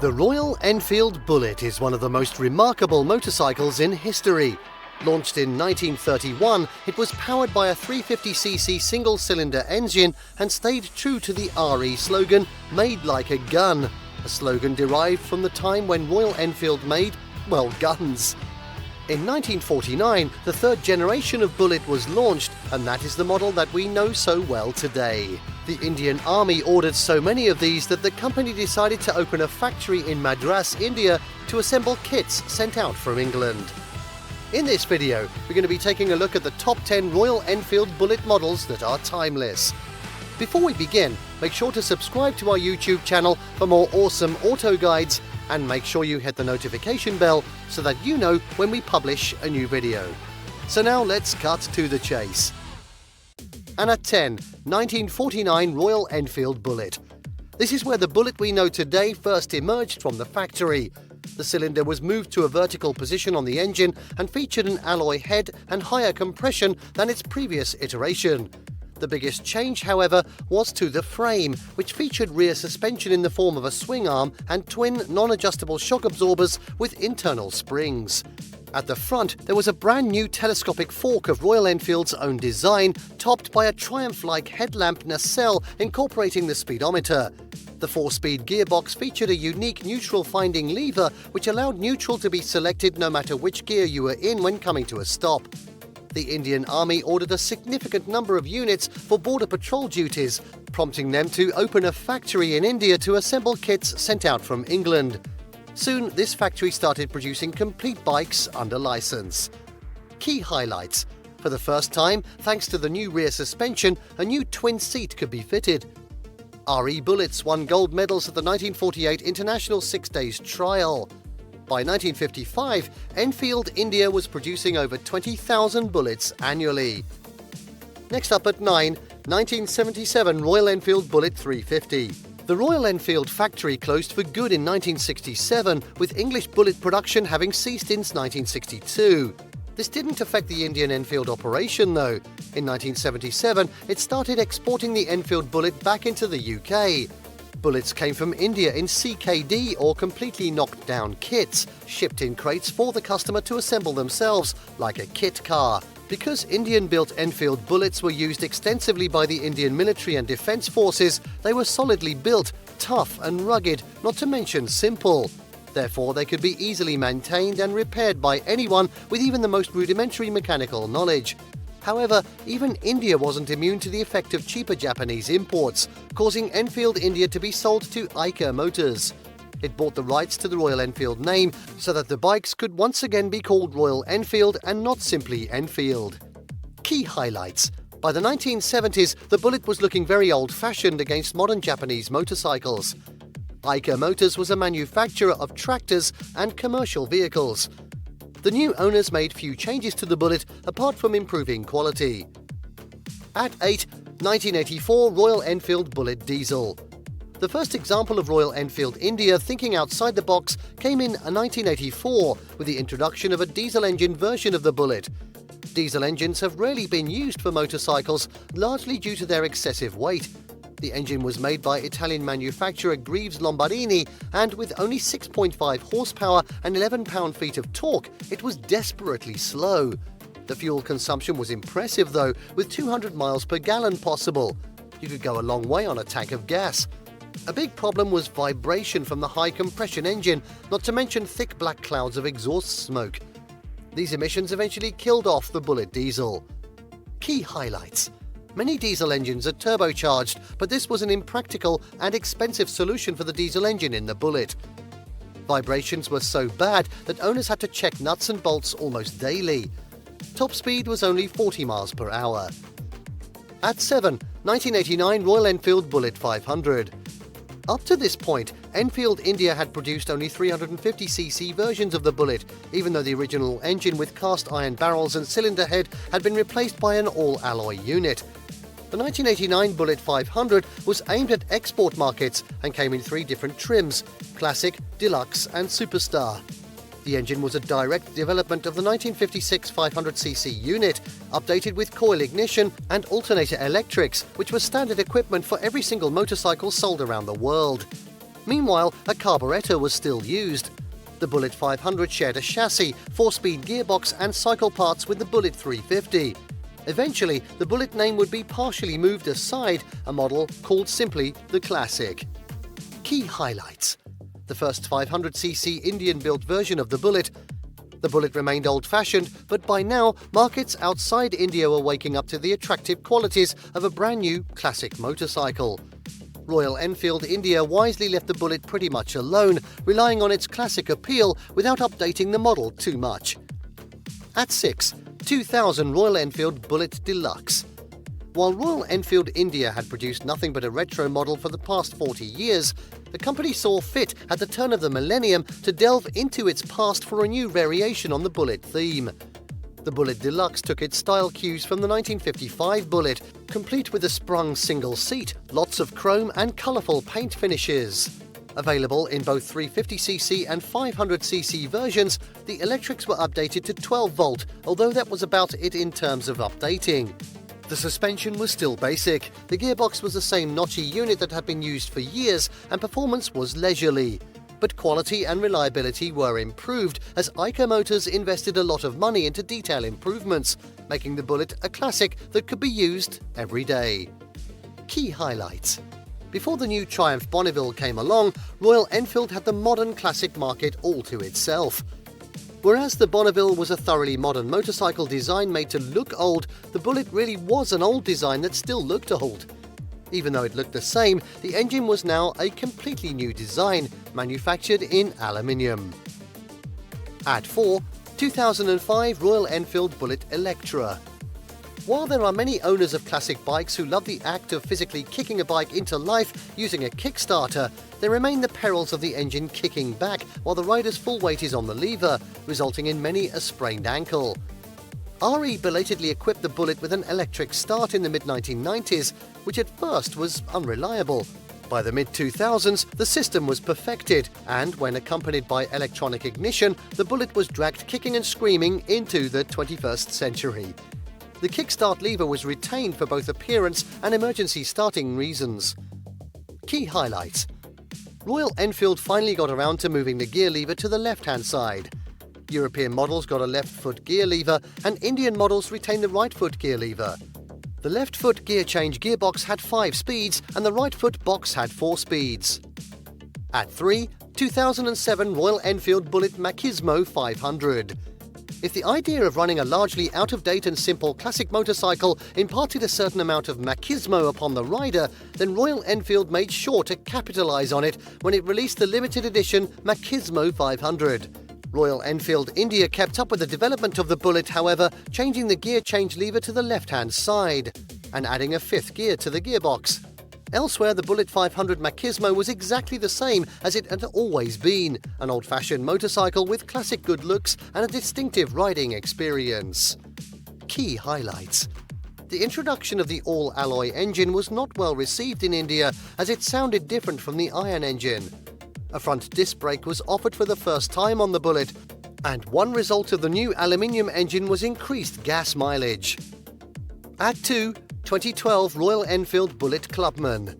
The Royal Enfield Bullet is one of the most remarkable motorcycles in history. Launched in 1931, it was powered by a 350cc single-cylinder engine and stayed true to the RE slogan, "Made like a gun," a slogan derived from the time when Royal Enfield made, well, guns. In 1949, the third generation of Bullet was launched, and that is the model that we know so well today. The Indian Army ordered so many of these that the company decided to open a factory in Madras, India, to assemble kits sent out from England. In this video, we're going to be taking a look at the top 10 Royal Enfield Bullet models that are timeless. Before we begin, make sure to subscribe to our YouTube channel for more awesome auto guides, and make sure you hit the notification bell so that you know when we publish a new video. So now let's cut to the chase. And at 10, 1949 Royal Enfield Bullet. This is where the Bullet we know today first emerged from the factory. The cylinder was moved to a vertical position on the engine and featured an alloy head and higher compression than its previous iteration. The biggest change, however, was to the frame, which featured rear suspension in the form of a swing arm and twin non-adjustable shock absorbers with internal springs. At the front, there was a brand new telescopic fork of Royal Enfield's own design, topped by a Triumph-like headlamp nacelle incorporating the speedometer. The 4-speed gearbox featured a unique neutral-finding lever which allowed neutral to be selected no matter which gear you were in when coming to a stop. The Indian Army ordered a significant number of units for border patrol duties, prompting them to open a factory in India to assemble kits sent out from England. Soon, this factory started producing complete bikes under license. Key highlights. For the first time, thanks to the new rear suspension, a new twin seat could be fitted. RE Bullets won gold medals at the 1948 International 6 Days Trial. By 1955, Enfield India was producing over 20,000 bullets annually. Next up at 9, 1977 Royal Enfield Bullet 350. The Royal Enfield factory closed for good in 1967, with English bullet production having ceased since 1962. This didn't affect the Indian Enfield operation though. In 1977, it started exporting the Enfield Bullet back into the UK. Bullets came from India in CKD or completely knocked down kits, shipped in crates for the customer to assemble themselves, like a kit car. Because Indian-built Enfield bullets were used extensively by the Indian military and defence forces, they were solidly built, tough and rugged, not to mention simple. Therefore, they could be easily maintained and repaired by anyone with even the most rudimentary mechanical knowledge. However, even India wasn't immune to the effect of cheaper Japanese imports, causing Enfield India to be sold to Electra Motors. It bought the rights to the Royal Enfield name so that the bikes could once again be called Royal Enfield and not simply Enfield. Key highlights. By the 1970s, the Bullet was looking very old-fashioned against modern Japanese motorcycles. Electra Motors was a manufacturer of tractors and commercial vehicles. The new owners made few changes to the Bullet apart from improving quality. At 8, 1984 Royal Enfield Bullet Diesel. The first example of Royal Enfield India thinking outside the box came in 1984 with the introduction of a diesel engine version of the Bullet. Diesel engines have rarely been used for motorcycles, largely due to their excessive weight. The engine was made by Italian manufacturer Greaves Lombardini, and with only 6.5 horsepower and 11 pound-feet of torque, it was desperately slow. The fuel consumption was impressive though, with 200 miles per gallon possible. You could go a long way on a tank of gas. A big problem was vibration from the high compression engine, not to mention thick black clouds of exhaust smoke. These emissions eventually killed off the Bullet diesel. Key highlights. Many diesel engines are turbocharged, but this was an impractical and expensive solution for the diesel engine in the Bullet. Vibrations were so bad that owners had to check nuts and bolts almost daily. Top speed was only 40 miles per hour. At 7, 1989 Royal Enfield Bullet 500. Up to this point, Enfield India had produced only 350cc versions of the Bullet, even though the original engine with cast iron barrels and cylinder head had been replaced by an all-alloy unit. The 1989 Bullet 500 was aimed at export markets and came in 3 different trims: Classic, Deluxe and Superstar. The engine was a direct development of the 1956 500cc unit, updated with coil ignition and alternator electrics, which was standard equipment for every single motorcycle sold around the world. Meanwhile, a carburettor was still used. The Bullet 500 shared a chassis, 4-speed gearbox and cycle parts with the Bullet 350. Eventually, the Bullet name would be partially moved aside, a model called simply the Classic. Key highlights: the first 500cc Indian-built version of the Bullet. The Bullet remained old-fashioned, but by now, markets outside India were waking up to the attractive qualities of a brand new classic motorcycle. Royal Enfield India wisely left the Bullet pretty much alone, relying on its classic appeal without updating the model too much. At 6, 2000 Royal Enfield Bullet Deluxe. While Royal Enfield India had produced nothing but a retro model for the past 40 years, the company saw fit at the turn of the millennium to delve into its past for a new variation on the Bullet theme. The Bullet Deluxe took its style cues from the 1955 Bullet, complete with a sprung single seat, lots of chrome and colourful paint finishes. Available in both 350cc and 500cc versions, the electrics were updated to 12-volt, although that was about it in terms of updating. The suspension was still basic, the gearbox was the same notchy unit that had been used for years, and performance was leisurely. But quality and reliability were improved, as Eicher Motors invested a lot of money into detail improvements, making the Bullet a classic that could be used every day. Key highlights: before the new Triumph Bonneville came along, Royal Enfield had the modern classic market all to itself. Whereas the Bonneville was a thoroughly modern motorcycle design made to look old, the Bullet really was an old design that still looked old. Even though it looked the same, the engine was now a completely new design, manufactured in aluminium. At 4, 2005 Royal Enfield Bullet Electra. While there are many owners of classic bikes who love the act of physically kicking a bike into life using a Kickstarter, there remain the perils of the engine kicking back while the rider's full weight is on the lever, resulting in many a sprained ankle. RE belatedly equipped the Bullet with an electric start in the mid-1990s, which at first was unreliable. By the mid-2000s, the system was perfected, and when accompanied by electronic ignition, the Bullet was dragged kicking and screaming into the 21st century. The kickstart lever was retained for both appearance and emergency starting reasons. Key highlights: Royal Enfield finally got around to moving the gear lever to the left-hand side. European models got a left-foot gear lever, and Indian models retained the right-foot gear lever. The left-foot gear change gearbox had 5 speeds, and the right-foot box had 4 speeds. At 3, 2007 Royal Enfield Bullet Machismo 500. If the idea of running a largely out-of-date and simple classic motorcycle imparted a certain amount of machismo upon the rider, then Royal Enfield made sure to capitalise on it when it released the limited edition Machismo 500. Royal Enfield India kept up with the development of the Bullet, however, changing the gear change lever to the left-hand side and adding a 5th gear to the gearbox. Elsewhere, the Bullet 500 Machismo was exactly the same as it had always been, an old-fashioned motorcycle with classic good looks and a distinctive riding experience. Key highlights: the introduction of the all-alloy engine was not well received in India, as it sounded different from the iron engine. A front disc brake was offered for the first time on the Bullet, and one result of the new aluminium engine was increased gas mileage. At 2, 2012 Royal Enfield Bullet Clubman.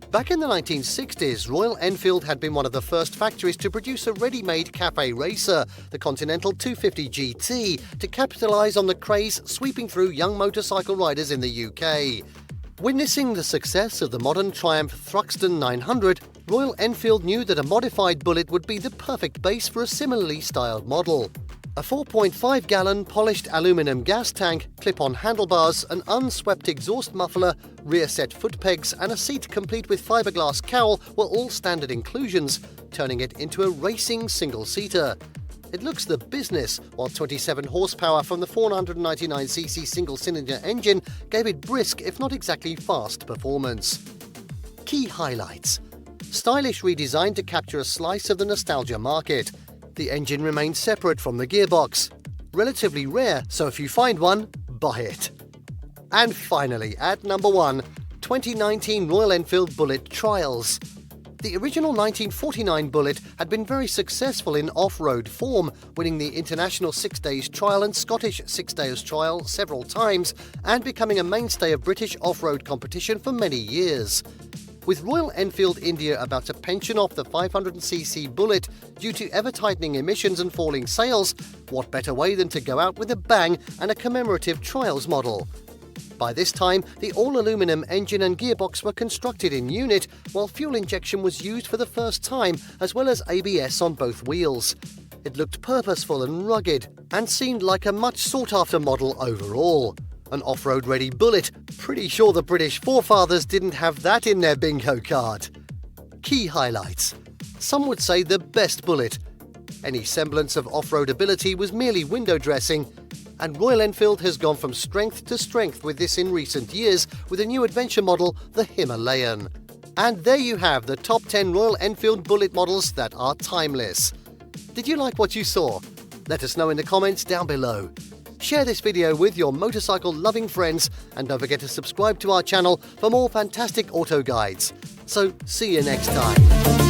Back in the 1960s, Royal Enfield had been one of the first factories to produce a ready-made cafe racer, the Continental 250 GT, to capitalise on the craze sweeping through young motorcycle riders in the UK. Witnessing the success of the modern Triumph Thruxton 900, Royal Enfield knew that a modified Bullet would be the perfect base for a similarly styled model. A 4.5-gallon polished aluminium gas tank, clip-on handlebars, an unswept exhaust muffler, rear-set foot pegs and a seat complete with fiberglass cowl were all standard inclusions, turning it into a racing single-seater. It looks the business, while 27 horsepower from the 499cc single-cylinder engine gave it brisk, if not exactly fast, performance. Key highlights: stylish redesign to capture a slice of the nostalgia market. The engine remained separate from the gearbox. Relatively rare, so if you find one, buy it. And finally, at number 1, 2019 Royal Enfield Bullet Trials. The original 1949 Bullet had been very successful in off-road form, winning the International 6 Days Trial and Scottish 6 Days Trial several times, and becoming a mainstay of British off-road competition for many years. With Royal Enfield India about to pension off the 500cc Bullet due to ever-tightening emissions and falling sales, what better way than to go out with a bang and a commemorative trials model? By this time, the all-aluminum engine and gearbox were constructed in unit, while fuel injection was used for the first time, as well as ABS on both wheels. It looked purposeful and rugged, and seemed like a much sought-after model overall. An off-road ready Bullet. Pretty sure the British forefathers didn't have that in their bingo card. Key highlights. Some would say the best Bullet. Any semblance of off-road ability was merely window dressing, and Royal Enfield has gone from strength to strength with this in recent years with a new adventure model, the Himalayan. And there you have the top 10 Royal Enfield Bullet models that are timeless. Did you like what you saw? Let us know in the comments down below. Share this video with your motorcycle-loving friends, and don't forget to subscribe to our channel for more fantastic auto guides. So, see you next time.